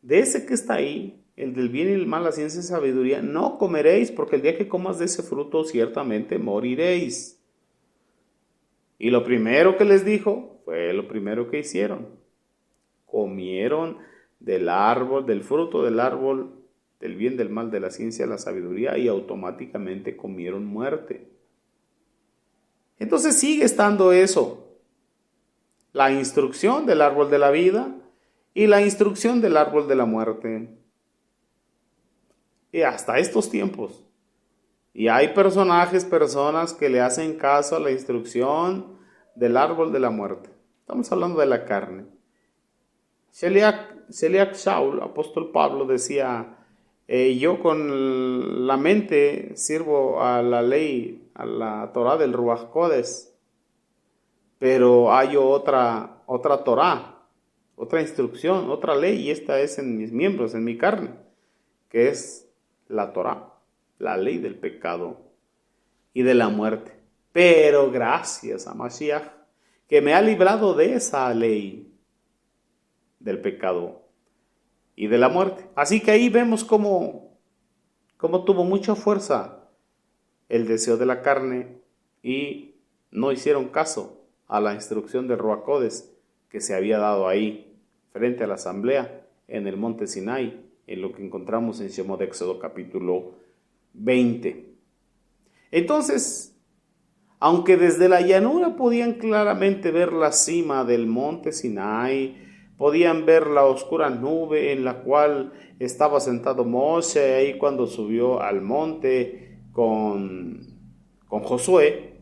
que está ahí, el del bien y el mal, la ciencia y sabiduría, no comeréis, porque el día que comas de ese fruto ciertamente moriréis. Y lo primero que les dijo fue lo primero que hicieron. Comieron del árbol, del fruto del árbol, del bien, del mal, de la ciencia, la sabiduría, y automáticamente comieron muerte. Entonces sigue estando eso. La instrucción del árbol de la vida y la instrucción del árbol de la muerte. Y hasta estos tiempos. Y hay personas que le hacen caso a la instrucción del árbol de la muerte. Estamos hablando de la carne. Sheliach Shaul, apóstol Pablo, decía, yo con la mente sirvo a la ley, a la Torá del Ruach Kodesh, pero hay otra Torá, otra instrucción, otra ley, y esta es en mis miembros, en mi carne, que es la Torá, la ley del pecado y de la muerte. Pero gracias a Mashiach, que me ha librado de esa ley del pecado y de la muerte. Así que ahí vemos cómo tuvo mucha fuerza el deseo de la carne y no hicieron caso a la instrucción de Ruach Codes que se había dado ahí frente a la asamblea en el monte Sinai, en lo que encontramos en Shemot de Éxodo capítulo 20. Entonces, aunque desde la llanura podían claramente ver la cima del monte Sinai, podían ver la oscura nube en la cual estaba sentado Moshe ahí cuando subió al monte con Josué,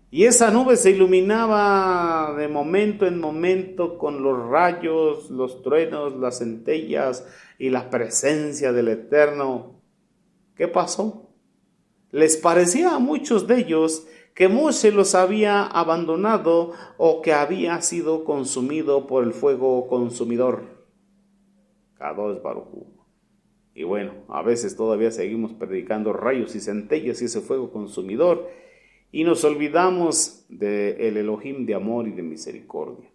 y esa nube se iluminaba de momento en momento con los rayos, los truenos, las centellas y la presencia del Eterno. ¿Qué pasó? Les parecía a muchos de ellos que Moshe los había abandonado o que había sido consumido por el fuego consumidor. Kadosh Baruj Hu. Y bueno, a veces todavía seguimos predicando rayos y centellas y ese fuego consumidor y nos olvidamos del Elohim de amor y de misericordia.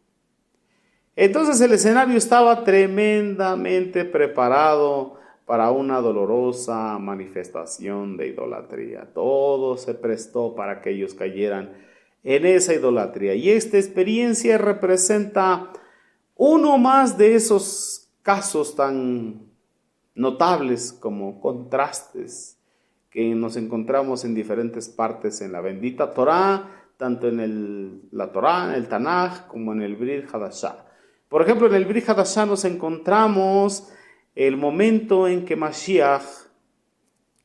Entonces el escenario estaba tremendamente preparado para una dolorosa manifestación de idolatría. Todo se prestó para que ellos cayeran en esa idolatría. Y esta experiencia representa uno más de esos casos tan notables como contrastes que nos encontramos en diferentes partes en la bendita Torá, tanto en la Torá, en el Tanaj, como en el Brit Hadashah. Por ejemplo, en el Brit Hadashah nos encontramos el momento en que Mashiach,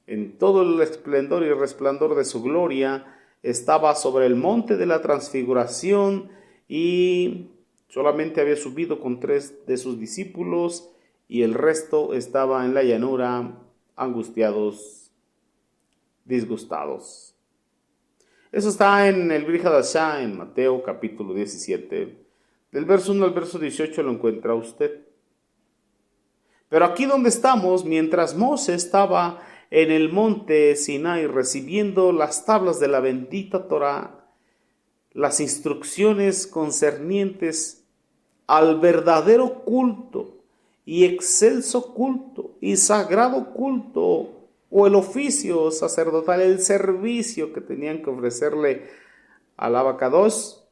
en todo el esplendor y resplandor de su gloria, estaba sobre el monte de la transfiguración y solamente había subido con 3 de sus discípulos y el resto estaba en la llanura, angustiados, disgustados. Eso está en el Brit Hadashah, en Mateo capítulo 17. Del verso 1 al verso 18 lo encuentra usted. Pero aquí donde estamos, mientras Moshe estaba en el monte Sinai recibiendo las tablas de la bendita Torá, las instrucciones concernientes al verdadero culto y excelso culto y sagrado culto, o el oficio sacerdotal, el servicio que tenían que ofrecerle al Abacados,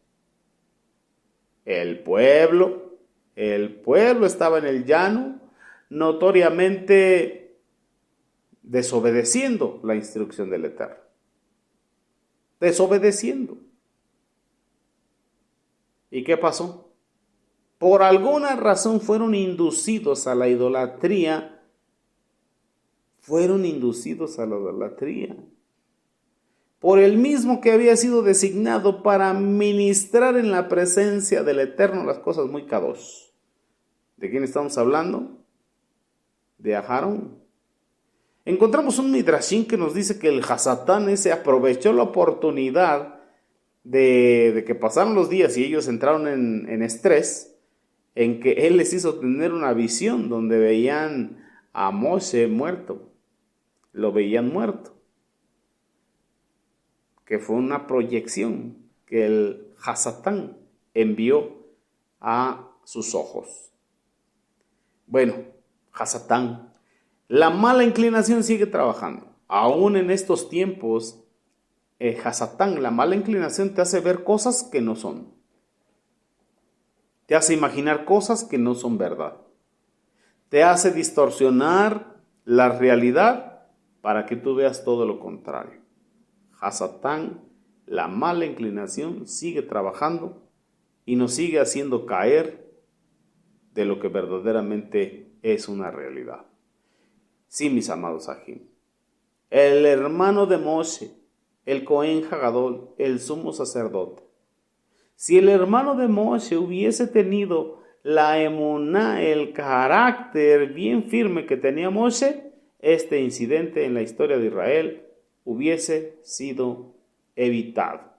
el pueblo estaba en el llano, notoriamente desobedeciendo la instrucción del Eterno. Desobedeciendo. ¿Y qué pasó? Por alguna razón fueron inducidos a la idolatría. Por el mismo que había sido designado para ministrar en la presencia del Eterno las cosas muy kadosh. ¿De quién estamos hablando? De Aharón. Encontramos un midrashim que nos dice que el Hasatán ese aprovechó la oportunidad de que pasaron los días y ellos entraron en estrés, en que él les hizo tener una visión donde veían a Moshe muerto. Lo veían muerto, que fue una proyección que el Hasatán envió a sus ojos. Bueno, Hasatán, la mala inclinación sigue trabajando. Aún en estos tiempos, Hasatán, la mala inclinación te hace ver cosas que no son. Te hace imaginar cosas que no son verdad. Te hace distorsionar la realidad para que tú veas todo lo contrario. Hasatán, la mala inclinación, sigue trabajando y nos sigue haciendo caer de lo que verdaderamente es una realidad. Sí, mis amados Ajim. El hermano de Moshe, el Cohen Hagadol, el sumo sacerdote. Si el hermano de Moshe hubiese tenido la emuná, el carácter bien firme que tenía Moshe, este incidente en la historia de Israel hubiese sido evitado.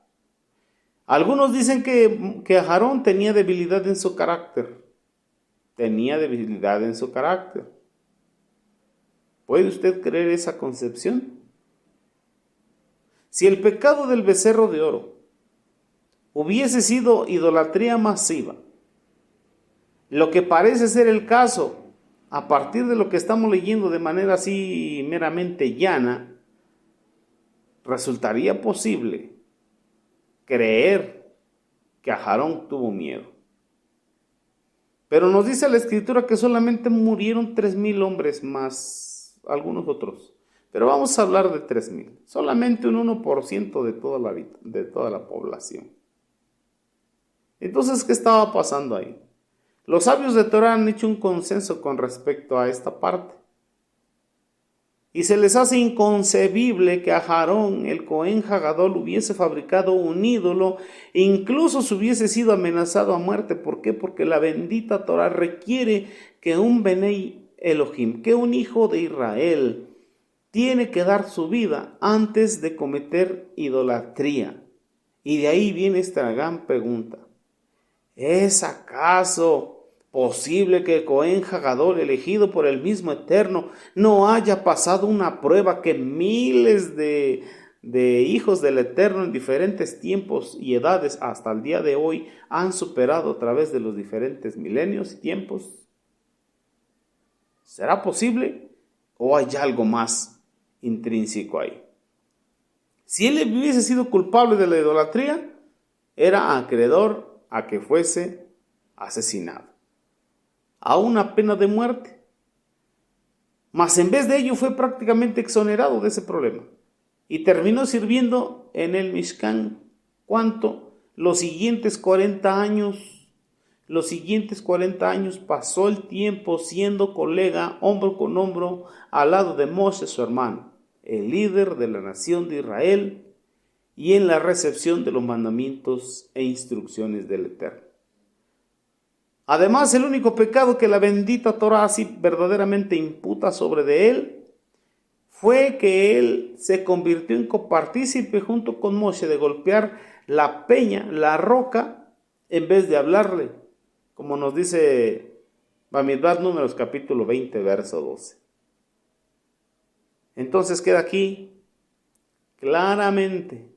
Algunos dicen que Aarón tenía debilidad en su carácter. ¿Puede usted creer esa concepción? Si el pecado del becerro de oro hubiese sido idolatría masiva, lo que parece ser el caso, a partir de lo que estamos leyendo de manera así meramente llana, resultaría posible creer que Aarón tuvo miedo. Pero nos dice la Escritura que solamente murieron 3,000 hombres más algunos otros. Pero vamos a hablar de 3,000, solamente un 1% de toda la población. Entonces, ¿qué estaba pasando ahí? Los sabios de Torah han hecho un consenso con respecto a esta parte. Y se les hace inconcebible que a Aarón, el Cohen Hagadol, hubiese fabricado un ídolo e incluso se hubiese sido amenazado a muerte. ¿Por qué? Porque la bendita Torah requiere que un Benei Elohim, que un hijo de Israel, tiene que dar su vida antes de cometer idolatría. Y de ahí viene esta gran pregunta. ¿Es acaso posible que el Cohen Hagadol, elegido por el mismo Eterno, no haya pasado una prueba que miles de hijos del Eterno en diferentes tiempos y edades hasta el día de hoy han superado a través de los diferentes milenios y tiempos? ¿Será posible o hay algo más intrínseco ahí? Si él hubiese sido culpable de la idolatría, era acreedor a que fuese asesinado, a una pena de muerte. Mas en vez de ello fue prácticamente exonerado de ese problema y terminó sirviendo en el Mishkan. ¿Cuánto? Los siguientes 40 años pasó el tiempo siendo colega, hombro con hombro, al lado de Moshe, su hermano, el líder de la nación de Israel, y en la recepción de los mandamientos e instrucciones del Eterno. Además, el único pecado que la bendita Torah así verdaderamente imputa sobre de él fue que él se convirtió en copartícipe junto con Moshe de golpear la peña, la roca, en vez de hablarle, como nos dice Bamidbar Números capítulo 20, verso 12. Entonces queda aquí claramente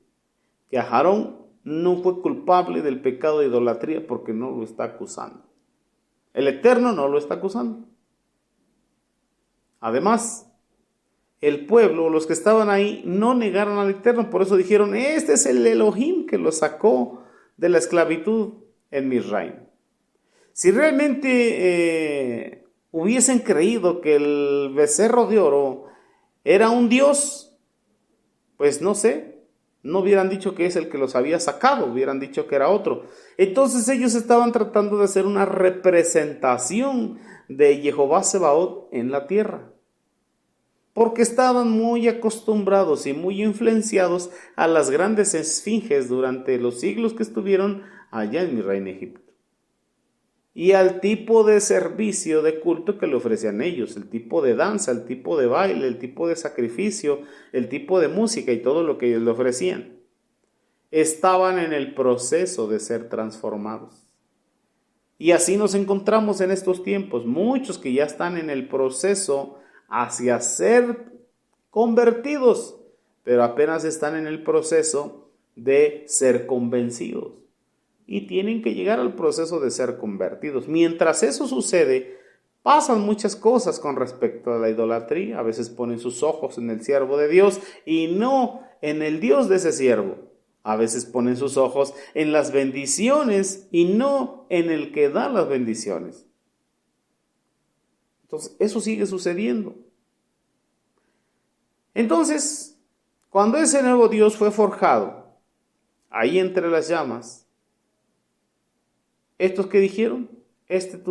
que Aarón no fue culpable del pecado de idolatría porque no lo está acusando. El Eterno no lo está acusando. Además, el pueblo, los que estaban ahí, no negaron al Eterno. Por eso dijeron, este es el Elohim que lo sacó de la esclavitud en Misraim. Si realmente hubiesen creído que el becerro de oro era un dios, pues no sé, no hubieran dicho que es el que los había sacado, hubieran dicho que era otro. Entonces ellos estaban tratando de hacer una representación de Jehová Sebaot en la tierra, porque estaban muy acostumbrados y muy influenciados a las grandes esfinges durante los siglos que estuvieron allá en Misraim, Egipto, y al tipo de servicio de culto que le ofrecían ellos, el tipo de danza, el tipo de baile, el tipo de sacrificio, el tipo de música y todo lo que ellos le ofrecían. Estaban en el proceso de ser transformados. Y así nos encontramos en estos tiempos, muchos que ya están en el proceso hacia ser convertidos, pero apenas están en el proceso de ser convencidos. Y tienen que llegar al proceso de ser convertidos. Mientras eso sucede, pasan muchas cosas con respecto a la idolatría. A veces ponen sus ojos en el siervo de Dios y no en el Dios de ese siervo. A veces ponen sus ojos en las bendiciones y no en el que da las bendiciones. Entonces, eso sigue sucediendo. Entonces, cuando ese nuevo Dios fue forjado, ahí entre las llamas, ¿estos qué dijeron? Este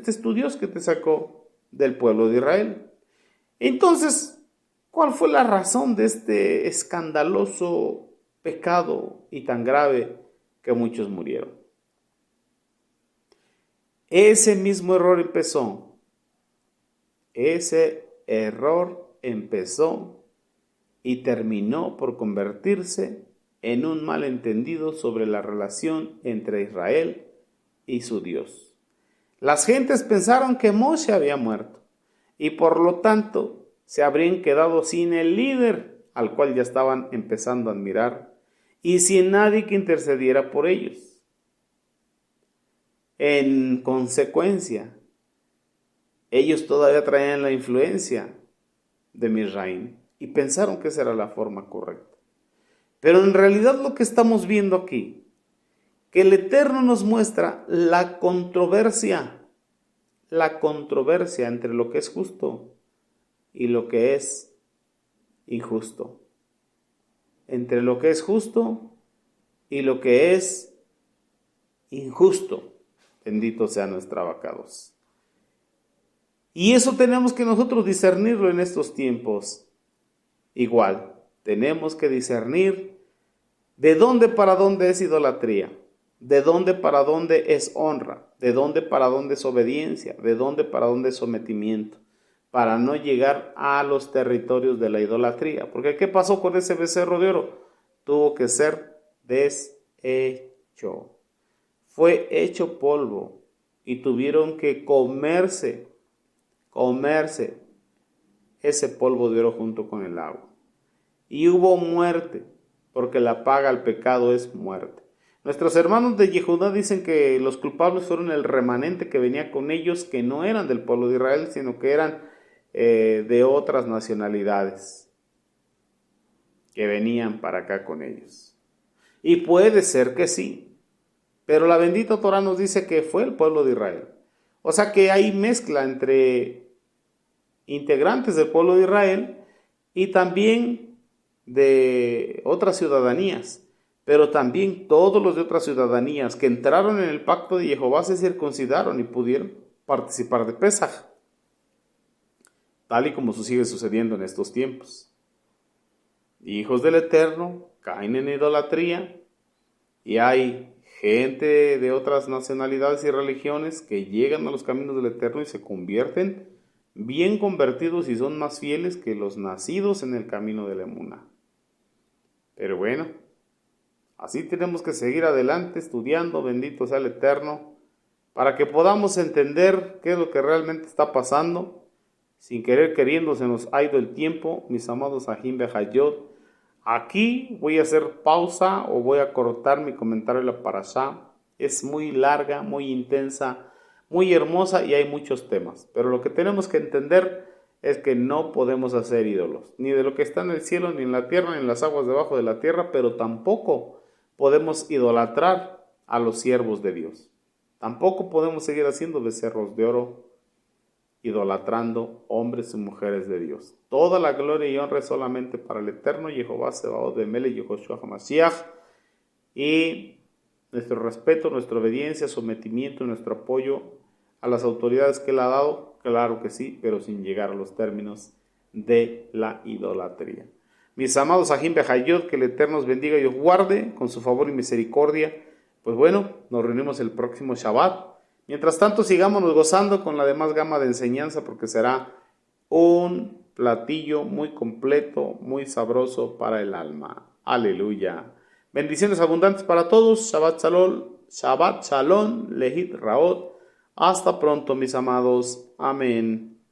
es tu Dios que te sacó del pueblo de Israel. Entonces, ¿cuál fue la razón de este escandaloso pecado y tan grave que muchos murieron? Ese mismo error empezó. Ese error empezó y terminó por convertirse en un malentendido sobre la relación entre Israel y su Dios. Las gentes pensaron que Moshe había muerto y por lo tanto se habrían quedado sin el líder al cual ya estaban empezando a admirar, y sin nadie que intercediera por ellos. En consecuencia, ellos todavía traían la influencia de Misraim y pensaron que esa era la forma correcta. Pero en realidad lo que estamos viendo aquí, que el Eterno nos muestra la controversia entre lo que es justo y lo que es injusto. Entre lo que es justo y lo que es injusto. Bendito sea nuestro abacados. Y eso tenemos que nosotros discernirlo en estos tiempos. Igual, tenemos que discernir de dónde para dónde es idolatría, de dónde para dónde es honra, de dónde para dónde es obediencia, de dónde para dónde es sometimiento, para no llegar a los territorios de la idolatría. Porque ¿qué pasó con ese becerro de oro? Tuvo que ser deshecho. Fue hecho polvo y tuvieron que comerse ese polvo de oro junto con el agua. Y hubo muerte, porque la paga al pecado es muerte. Nuestros hermanos de Yehudá dicen que los culpables fueron el remanente que venía con ellos, que no eran del pueblo de Israel, sino que eran de otras nacionalidades, que venían para acá con ellos. Y puede ser que sí, pero la bendita Torah nos dice que fue el pueblo de Israel. O sea que hay mezcla entre integrantes del pueblo de Israel y también de otras ciudadanías. Pero también todos los de otras ciudadanías que entraron en el pacto de Jehová se circuncidaron y pudieron participar de Pesaj, tal y como sigue sucediendo en estos tiempos. Hijos del Eterno caen en idolatría y hay gente de otras nacionalidades y religiones que llegan a los caminos del Eterno y se convierten bien convertidos y son más fieles que los nacidos en el camino de la emuná. Pero bueno, así tenemos que seguir adelante estudiando, bendito sea el Eterno, para que podamos entender qué es lo que realmente está pasando. Sin querer queriendo se nos ha ido el tiempo, mis amados Ajim Behayot. Aquí voy a hacer pausa o voy a cortar mi comentario de la parashá. Es muy larga, muy intensa, muy hermosa y hay muchos temas. Pero lo que tenemos que entender es que no podemos hacer ídolos, ni de lo que está en el cielo, ni en la tierra, ni en las aguas debajo de la tierra, pero tampoco podemos idolatrar a los siervos de Dios. Tampoco podemos seguir haciendo becerros de oro, idolatrando hombres y mujeres de Dios. Toda la gloria y honra es solamente para el Eterno Jehová Sebaot de Mele Yehoshua HaMashiach, y nuestro respeto, nuestra obediencia, sometimiento, nuestro apoyo a las autoridades que Él ha dado, claro que sí, pero sin llegar a los términos de la idolatría. Mis amados Ajim Behayot, que el Eterno os bendiga y os guarde con su favor y misericordia. Pues bueno, nos reunimos el próximo Shabbat. Mientras tanto, sigámonos gozando con la demás gama de enseñanza, porque será un platillo muy completo, muy sabroso para el alma. Aleluya. Bendiciones abundantes para todos. Shabbat Shalom, Lehit Raot. Hasta pronto, mis amados. Amén.